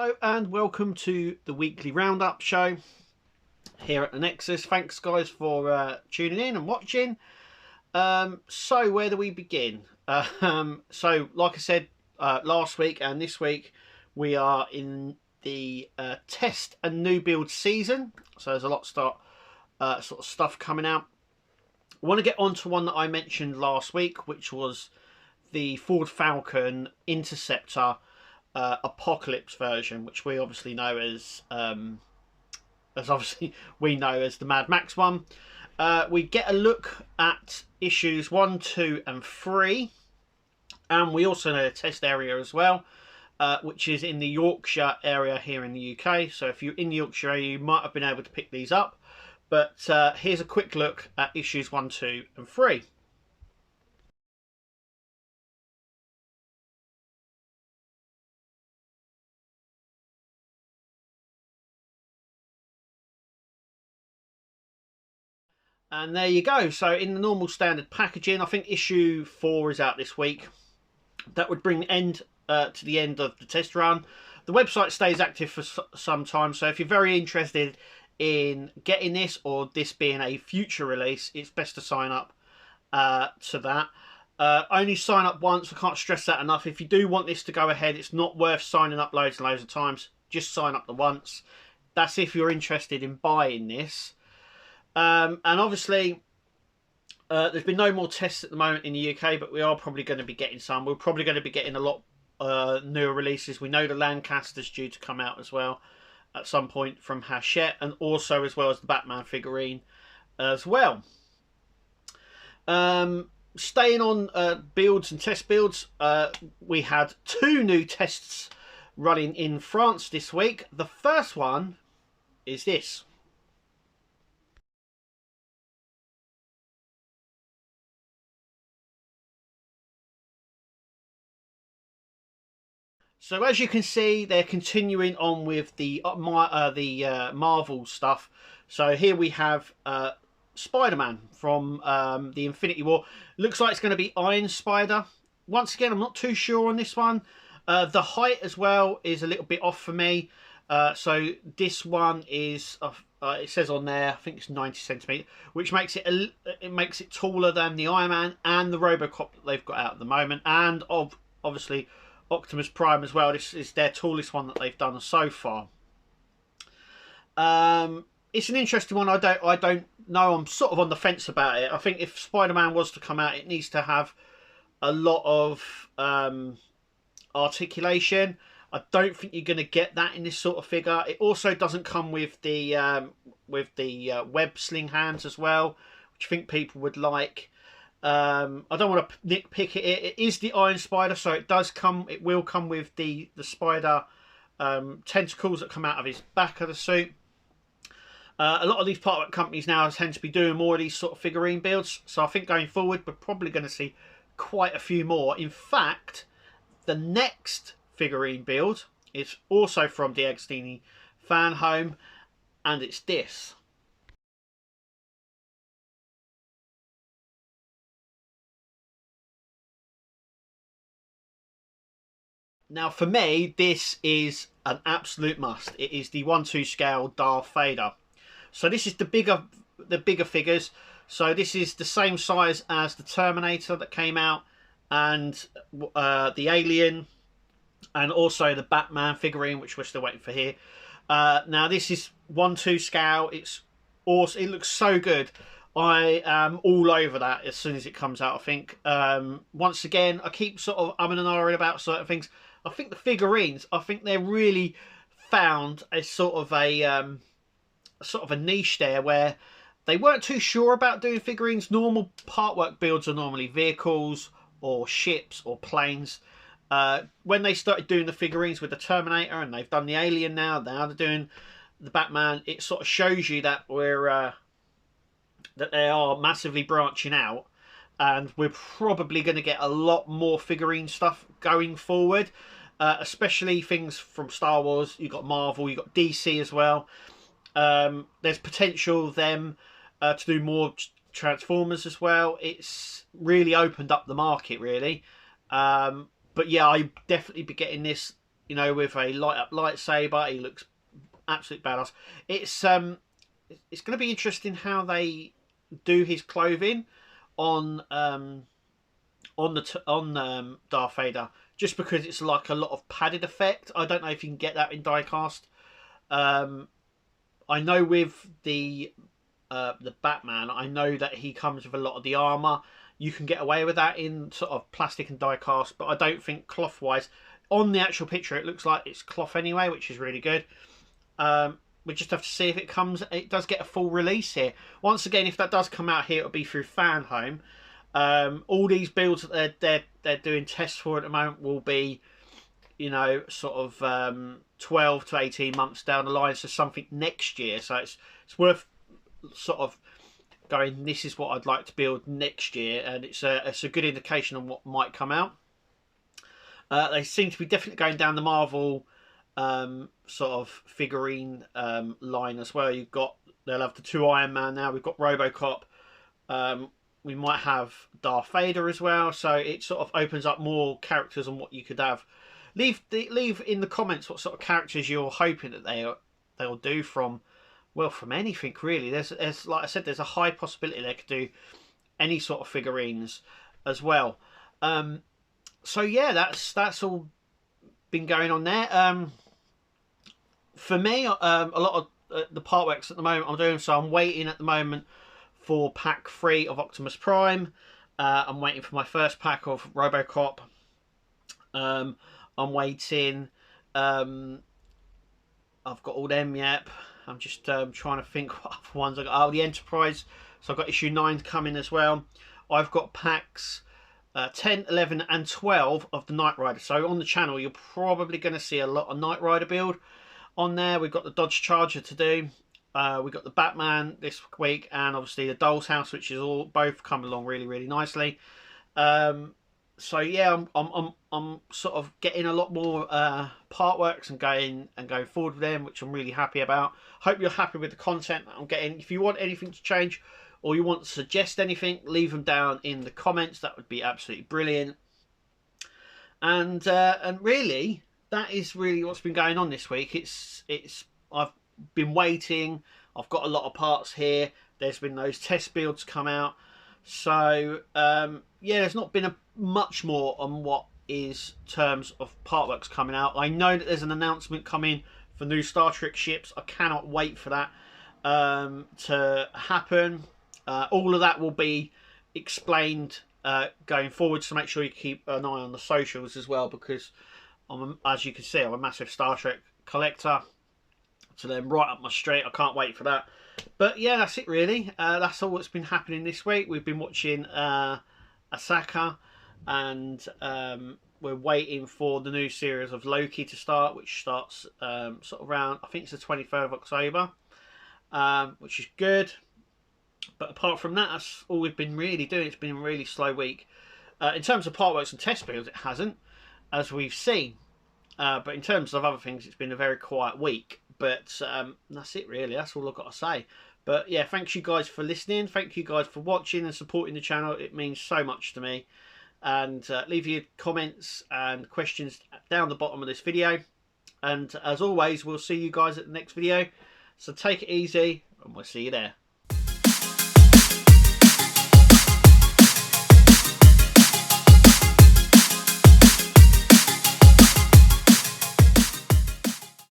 Hello and welcome to the weekly roundup show here at Thenexusuk. Thanks guys for tuning in and watching. So where do we begin? So like I said last week and this week we are in the test and new build season. So there's a lot of sort of stuff coming out. I want to get on to one that I mentioned last week, which was the Ford Falcon Interceptor Apocalypse version, which we obviously know as we know as the Mad Max one. We get a look at issues 1, 2 and 3, and we also know the test area as well, which is in the Yorkshire area here in the UK. So if you're in the Yorkshire area, you might have been able to pick these up, but here's a quick look at issues 1, 2 and 3. And there you go. So in the normal standard packaging, I think issue 4 is out this week. That would bring the end to the end of the test run. The website stays active for some time, so if you're very interested in getting this or this being a future release, it's best to sign up to that. Only sign up once. I can't stress that enough. If you do want this to go ahead, it's not worth signing up loads and loads of times. Just sign up the once. That's if you're interested in buying this. And obviously, there's been no more tests at the moment in the UK, but we are probably going to be getting some. We're probably going to be getting a lot newer releases. We know the Lancaster's due to come out as well at some point from Hachette, and also as well as the Batman figurine as well. Staying on builds and test builds, we had 2 new tests running in France this week. The first one is this. So as you can see, they're continuing on with the Marvel stuff. So here we have Spider-Man from the Infinity War. Looks like it's going to be Iron Spider. Once again, I'm not too sure on this one. The height as well is a little bit off for me. So this one is, it says on there, I think it's 90 centimeters, which makes it taller than the Iron Man and the Robocop that they've got out at the moment, and obviously Optimus Prime as well. This is their tallest one that they've done so far. It's an interesting one. I don't know. I'm sort of on the fence about it. I think if Spider-Man was to come out, it needs to have a lot of articulation. I don't think you're going to get that in this sort of figure. It also doesn't come with the web sling hands as well, which I think people would like. I don't want to nitpick it. It is the Iron Spider, so it will come with the spider tentacles that come out of his back of the suit. A lot of these partwork companies now tend to be doing more of these sort of figurine builds, so I think going forward we're probably going to see quite a few more. In fact, the next figurine build is also from the Agostini fan home, and it's this. Now, for me, this is an absolute must. It is the 1/2 scale Darth Vader. So this is the bigger figures. So this is the same size as the Terminator that came out, and the Alien, and also the Batman figurine, which we're still waiting for here. Now this is 1/2 scale. It's awesome. It looks so good. I am all over that as soon as it comes out, I think. Once again, I keep sort of umming and ahhing about certain things. I think the figurines, I think they're really found a sort of a niche there where they weren't too sure about doing figurines. Normal partwork builds are normally vehicles or ships or planes. When they started doing the figurines with the Terminator, and they've done the Alien now they're doing the Batman, it sort of shows you that that they are massively branching out, and we're probably going to get a lot more figurine stuff going forward, especially things from Star Wars. You've got Marvel, you've got DC as well. There's potential them to do more Transformers as well. It's really opened up the market, really. But yeah, I definitely be getting this you know, with a light up lightsaber. He looks absolute badass. It's going to be interesting how they do his clothing on Darth Vader, just because it's like a lot of padded effect. I don't know if you can get that in diecast. I know with the Batman, I know that he comes with a lot of the armor. You can get away with that in sort of plastic and diecast, but I don't think cloth wise. On the actual picture, it looks like it's cloth anyway, which is really good. We just have to see if it comes. It does get a full release here. Once again, if that does come out here, it'll be through Fan Home. All these builds that they're doing tests for at the moment will be, you know, sort of 12 to 18 months down the line, so something next year. So it's worth sort of going, this is what I'd like to build next year, and it's a good indication on what might come out. They seem to be definitely going down the Marvel sort of figurine line as well. They'll have the 2 Iron Man now. We've got RoboCop. We might have Darth Vader as well. So it sort of opens up more characters on what you could have. Leave in the comments what sort of characters you're hoping that they'll do from anything really. There's like I said, there's a high possibility they could do any sort of figurines as well. So yeah, that's all been going on there. For me, a lot of the partworks at the moment I'm doing, so I'm waiting at the moment for pack 3 of Optimus Prime. I'm waiting for my first pack of RoboCop. I'm waiting. I've got all them, yep. I'm just trying to think what other ones I got. Oh, the Enterprise. So I've got issue 9 coming as well. I've got packs 10, 11 and 12 of the Knight Rider. So on the channel, you're probably going to see a lot of Knight Rider build on there. We've got the Dodge Charger to do. We've got the Batman this week, and obviously the Doll's House, which is both come along really, really nicely. So yeah, I'm sort of getting a lot more partworks and going forward with them, which I'm really happy about. Hope you're happy with the content that I'm getting. If you want anything to change or you want to suggest anything, leave them down in the comments. That would be absolutely brilliant. And really, that is really what's been going on this week. I've been waiting. I've got a lot of parts here. There's been those test builds come out. So yeah, there's not been much more on what is terms of partworks coming out. I know that there's an announcement coming for new Star Trek ships. I cannot wait for that to happen. All of that will be explained going forward, so make sure you keep an eye on the socials as well, because as you can see, I'm a massive Star Trek collector. So then right up my street. I can't wait for that. But yeah, that's it really. That's all that's been happening this week. We've been watching Asaka, and we're waiting for the new series of Loki to start, which starts sort of around, I think it's the 23rd of October, which is good. But apart from that, that's all we've been really doing. It's been a really slow week. In terms of partworks and test builds, it hasn't, as we've seen. But in terms of other things, it's been a very quiet week. But that's it really. That's all I've got to say. But yeah, thanks you guys for listening. Thank you guys for watching and supporting the channel. It means so much to me. And leave your comments and questions down the bottom of this video. And as always, we'll see you guys at the next video. So take it easy, and we'll see you there.